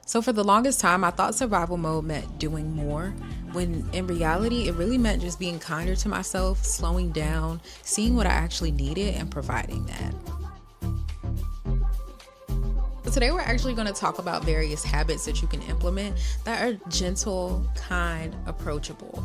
So for the longest time, I thought survival mode meant doing more, when in reality, it really meant just being kinder to myself, slowing down, seeing what I actually needed, and providing that. So today we're actually going to talk about various habits that you can implement that are gentle, kind, approachable.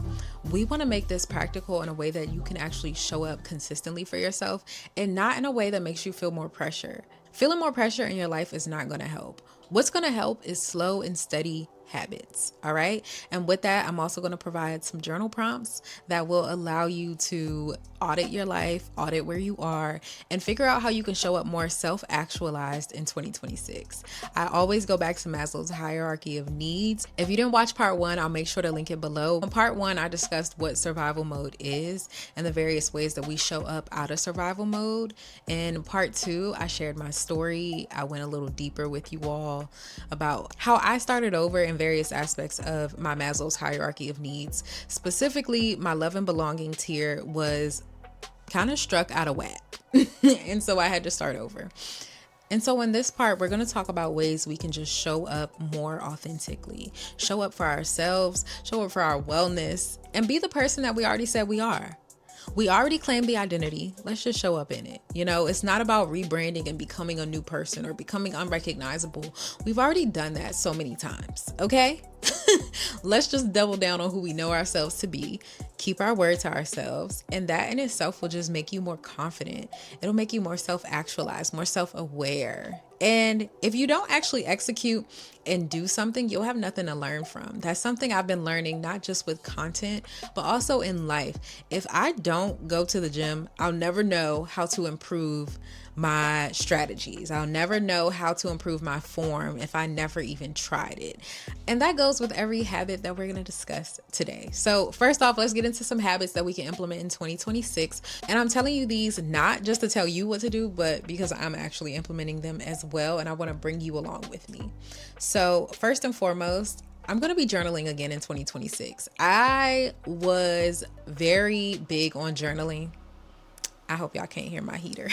We want to make this practical in a way that you can actually show up consistently for yourself and not in a way that makes you feel more pressure. Feeling more pressure in your life is not going to help. What's going to help is slow and steady habits. All right. And with that, I'm also going to provide some journal prompts that will allow you to audit your life, audit where you are, and figure out how you can show up more self-actualized in 2026. I always go back to Maslow's hierarchy of needs. If you didn't watch part 1, I'll make sure to link it below. In part 1, I discussed what survival mode is and the various ways that we show up out of survival mode. In part 2, I shared my story. I went a little deeper with you all about how I started over in various aspects of my Maslow's hierarchy of needs. Specifically, my love and belonging tier was kind of struck out of whack. And so I had to start over. And so in this part, we're going to talk about ways we can just show up more authentically, show up for ourselves, show up for our wellness, and be the person that we already said we are. We already claimed the identity. Let's just show up in it. You know, it's not about rebranding and becoming a new person or becoming unrecognizable. We've already done that so many times, okay? Let's just double down on who we know ourselves to be, keep our word to ourselves, and that in itself will just make you more confident. It'll make you more self-actualized, more self-aware. And if you don't actually execute and do something, you'll have nothing to learn from. That's something I've been learning, not just with content, but also in life. If I don't go to the gym, I'll never know how to improve my strategies. I'll never know how to improve my form if I never even tried it. And that goes with every habit that we're going to discuss today. So first off, let's get into some habits that we can implement in 2026. And I'm telling you these not just to tell you what to do, but because I'm actually implementing them as well. And I want to bring you along with me. So first and foremost, I'm going to be journaling again in 2026. I was very big on journaling. I hope y'all can't hear my heater,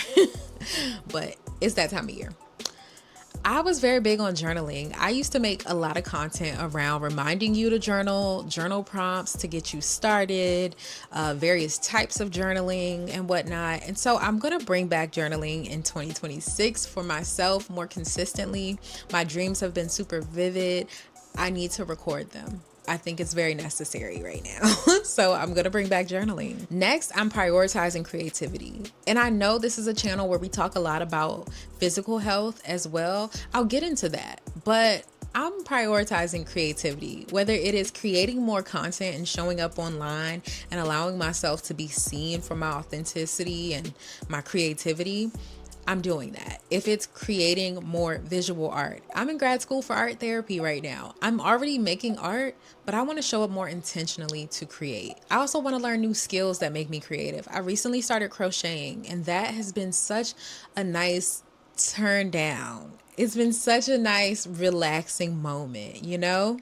but it's that time of year. I was very big on journaling. I used to make a lot of content around reminding you to journal prompts to get you started, various types of journaling and whatnot. And so I'm going to bring back journaling in 2026 for myself more consistently. My dreams have been super vivid. I need to record them. I think it's very necessary right now. So I'm going to bring back journaling. Next, I'm prioritizing creativity. And I know this is a channel where we talk a lot about physical health as well. I'll get into that, but I'm prioritizing creativity, whether it is creating more content and showing up online and allowing myself to be seen for my authenticity and my creativity. I'm doing that. If it's creating more visual art, I'm in grad school for art therapy right now. I'm already making art, but I want to show up more intentionally to create. I also want to learn new skills that make me creative. I recently started crocheting, and that has been such a nice turn down. It's been such a nice, relaxing moment, you know?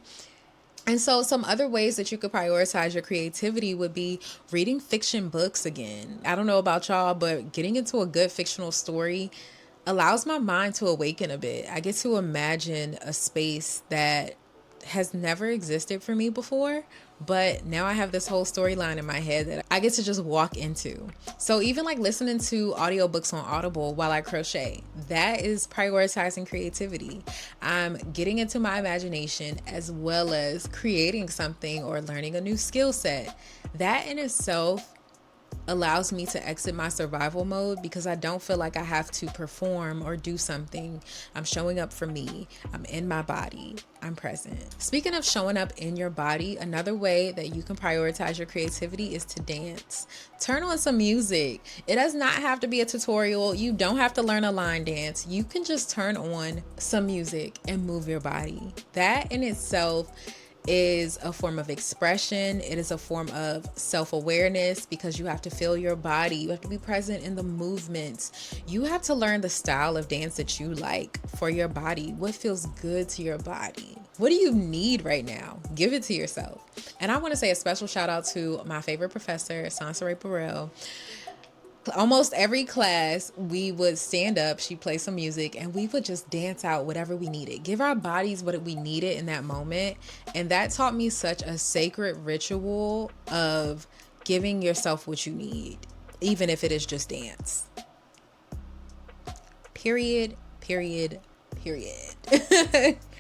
And so some other ways that you could prioritize your creativity would be reading fiction books again. I don't know about y'all, but getting into a good fictional story allows my mind to awaken a bit. I get to imagine a space that has never existed for me before, but now I have this whole storyline in my head that I get to just walk into. So even like listening to audiobooks on Audible while I crochet, that is prioritizing creativity. I'm getting into my imagination as well as creating something or learning a new skill set. That in itself allows me to exit my survival mode because I don't feel like I have to perform or do something. I'm showing up for me. I'm in my body. I'm present. Speaking of showing up in your body, another way that you can prioritize your creativity is to dance. Turn on some music. It does not have to be a tutorial. You don't have to learn a line dance. You can just turn on some music and move your body. That in itself is a form of expression. It is a form of self-awareness because you have to feel your body. You have to be present in the movements. You have to learn the style of dance that you like for your body. What feels good to your body? What do you need right now? Give it to yourself. And I want to say a special shout out to my favorite professor, Sansaray Burrell. Almost every class, we would stand up, she'd play some music, and we would just dance out whatever we needed. Give our bodies what we needed in that moment. And that taught me such a sacred ritual of giving yourself what you need, even if it is just dance. Period, period, period.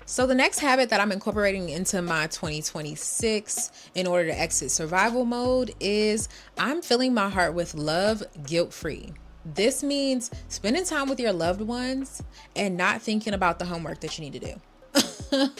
So the next habit that I'm incorporating into my 2026 in order to exit survival mode is I'm filling my heart with love, guilt-free. This means spending time with your loved ones and not thinking about the homework that you need to do.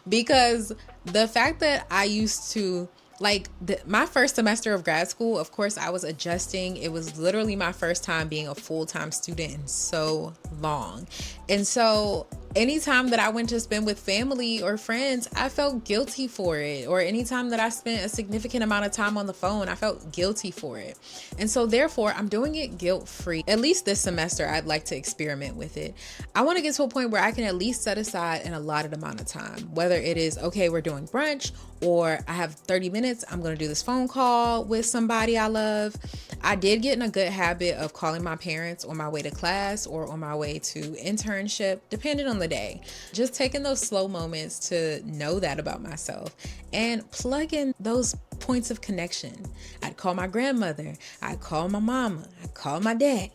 Because the fact that I used to, like, my first semester of grad school, of course, I was adjusting. It was literally my first time being a full-time student in so long. And so anytime that I went to spend with family or friends, I felt guilty for it. Or anytime that I spent a significant amount of time on the phone, I felt guilty for it. And so therefore, I'm doing it guilt-free. At least this semester, I'd like to experiment with it. I want to get to a point where I can at least set aside an allotted amount of time, whether it is, okay, we're doing brunch, or I have 30 minutes, I'm going to do this phone call with somebody I love. I did get in a good habit of calling my parents on my way to class or on my way to internship, depending on the day. Just taking those slow moments to know that about myself and plug in those points of connection. I'd call my grandmother, I'd call my mama, I'd call my dad.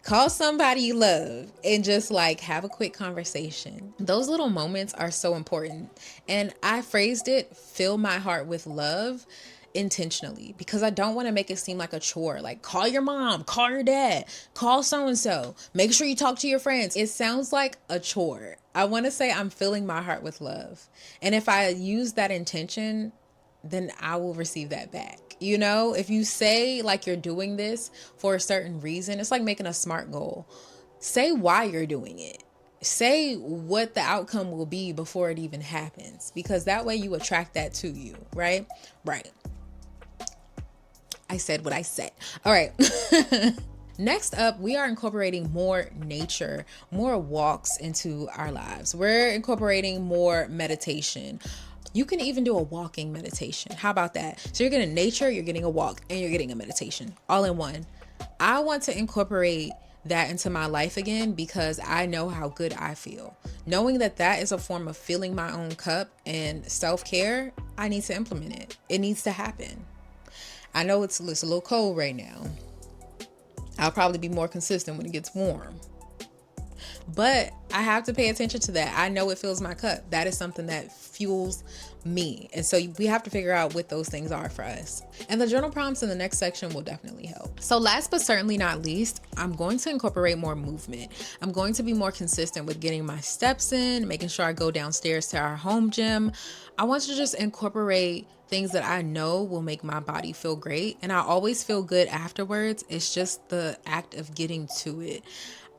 Call somebody you love and just like have a quick conversation. Those little moments are so important. And I phrased it, fill my heart with love, intentionally, because I don't want to make it seem like a chore. Like, call your mom, call your dad, call so-and-so, make sure you talk to your friends. It sounds like a chore. I want to say I'm filling my heart with love. And if I use that intention, then I will receive that back. You know, if you say like you're doing this for a certain reason, it's like making a SMART goal. Say why you're doing it. Say what the outcome will be before it even happens, because that way you attract that to you, right? Right. I said what I said. All right. Next up, we are incorporating more nature, more walks into our lives. We're incorporating more meditation. You can even do a walking meditation. How about that? So you're getting nature, you're getting a walk, and you're getting a meditation all in one. I want to incorporate that into my life again because I know how good I feel. Knowing that that is a form of filling my own cup and self-care, I need to implement it. It needs to happen. I know it's a little cold right now. I'll probably be more consistent when it gets warm. But I have to pay attention to that. I know it fills my cup. That is something that fuels me. And so we have to figure out what those things are for us. And the journal prompts in the next section will definitely help. So last but certainly not least, I'm going to incorporate more movement. I'm going to be more consistent with getting my steps in, making sure I go downstairs to our home gym. I want to just incorporate things that I know will make my body feel great. And I always feel good afterwards. It's just the act of getting to it.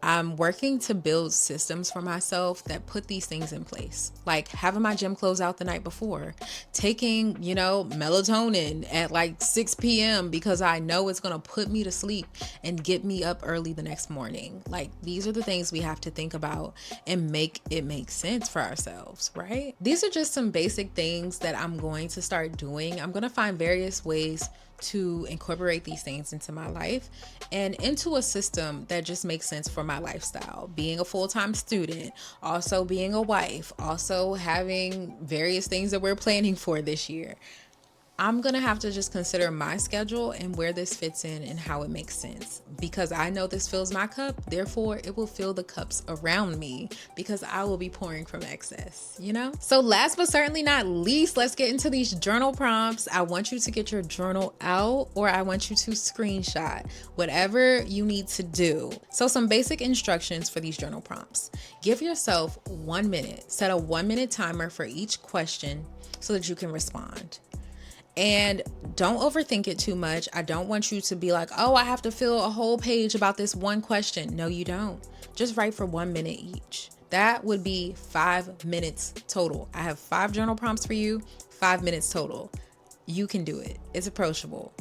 I'm working to build systems for myself that put these things in place, like having my gym clothes out the night before, taking, melatonin at like 6 p.m. because I know it's going to put me to sleep and get me up early the next morning. Like, these are the things we have to think about and make it make sense for ourselves, right? These are just some basic things that I'm going to start doing. I'm going to find various ways to incorporate these things into my life and into a system that just makes sense for my lifestyle. Being a full-time student, also being a wife, also having various things that we're planning for this year. I'm going to have to just consider my schedule and where this fits in and how it makes sense, because I know this fills my cup. Therefore, it will fill the cups around me because I will be pouring from excess, So last but certainly not least, let's get into these journal prompts. I want you to get your journal out, or I want you to screenshot, whatever you need to do. So some basic instructions for these journal prompts. Give yourself 1 minute. Set a 1-minute timer for each question so that you can respond. And don't overthink it too much. I don't want you to be like, oh, I have to fill a whole page about this one question. No, you don't. Just write for 1 minute each. That would be 5 minutes total. I have 5 journal prompts for you, 5 minutes total. You can do it. It's approachable.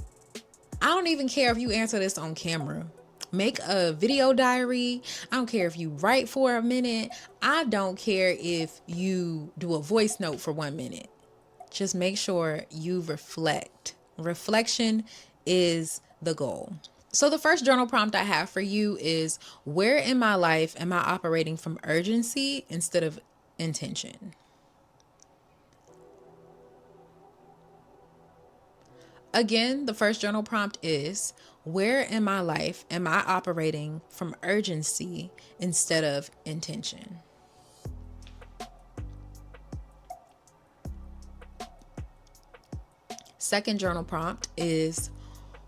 I don't even care if you answer this on camera. Make a video diary. I don't care if you write for a minute. I don't care if you do a voice note for 1 minute. Just make sure you reflect. Reflection is the goal. So the first journal prompt I have for you is, where in my life am I operating from urgency instead of intention? Again, the first journal prompt is, where in my life am I operating from urgency instead of intention? Second journal prompt is,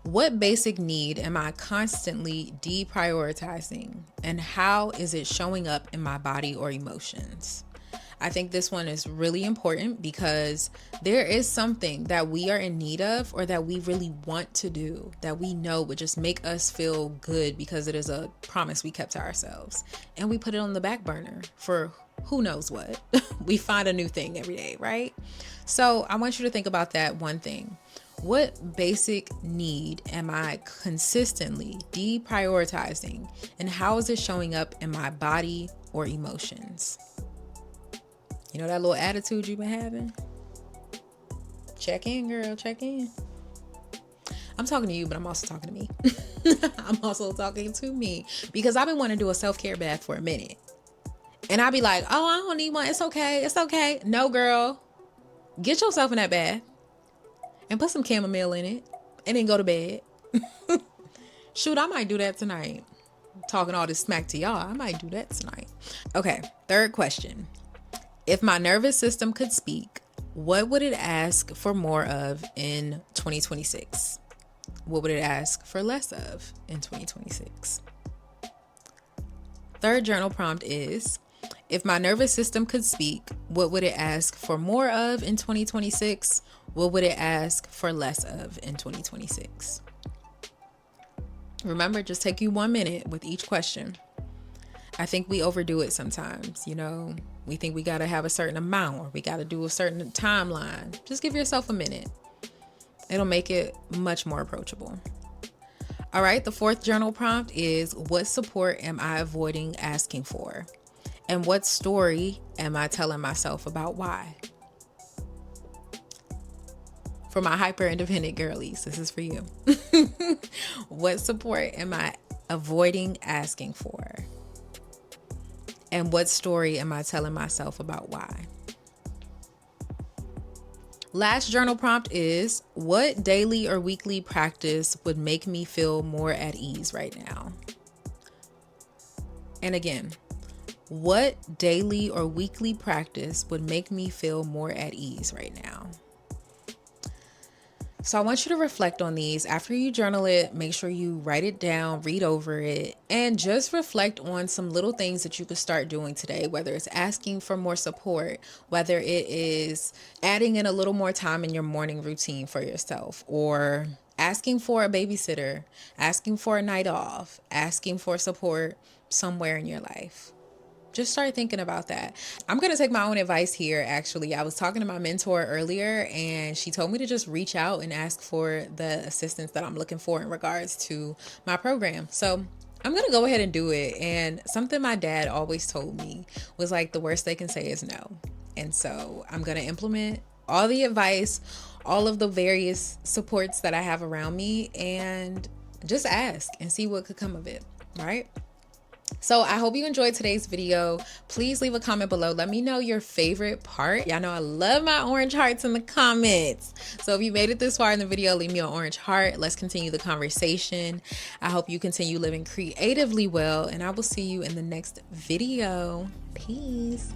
what basic need am I constantly deprioritizing, and how is it showing up in my body or emotions? I think this one is really important because there is something that we are in need of, or that we really want to do, that we know would just make us feel good because it is a promise we kept to ourselves. And we put it on the back burner for who knows what. We find a new thing every day, right? So I want you to think about that one thing. What basic need am I consistently deprioritizing, and how is it showing up in my body or emotions? You know that little attitude you've been having? Check in, girl, check in. I'm talking to you, but I'm also talking to me. I'm also talking to me because I've been wanting to do a self-care bath for a minute. And I'll be like, oh, I don't need one. It's okay. It's okay. No, girl. Get yourself in that bath and put some chamomile in it and then go to bed. Shoot, I might do that tonight. Talking all this smack to y'all, I might do that tonight. Okay, third question. If my nervous system could speak, what would it ask for more of in 2026? What would it ask for less of in 2026? Third journal prompt is, if my nervous system could speak, what would it ask for more of in 2026? What would it ask for less of in 2026? Remember, just take you 1 minute with each question. I think we overdo it sometimes, you know. We think we got to have a certain amount, or we got to do a certain timeline. Just give yourself a minute. It'll make it much more approachable. All right, the fourth journal prompt is, what support am I avoiding asking for? And what story am I telling myself about why? For my hyper independent girlies, this is for you. What support am I avoiding asking for? And what story am I telling myself about why? Last journal prompt is, what daily or weekly practice would make me feel more at ease right now? And again, what daily or weekly practice would make me feel more at ease right now? So I want you to reflect on these. After you journal it, make sure you write it down, read over it, and just reflect on some little things that you could start doing today, whether it's asking for more support, whether it is adding in a little more time in your morning routine for yourself, or asking for a babysitter, asking for a night off, asking for support somewhere in your life. Just start thinking about that. I'm going to take my own advice here. Actually, I was talking to my mentor earlier, and she told me to just reach out and ask for the assistance that I'm looking for in regards to my program. So I'm going to go ahead and do it. And something my dad always told me was like, the worst they can say is no. And so I'm going to implement all the advice, all of the various supports that I have around me, and just ask and see what could come of it. Right? So I hope you enjoyed today's video. Please leave a comment below. Let me know your favorite part. Y'all know I love my orange hearts in the comments. So if you made it this far in the video, leave me an orange heart. Let's continue the conversation. I hope you continue living creatively well, and I will see you in the next video. Peace.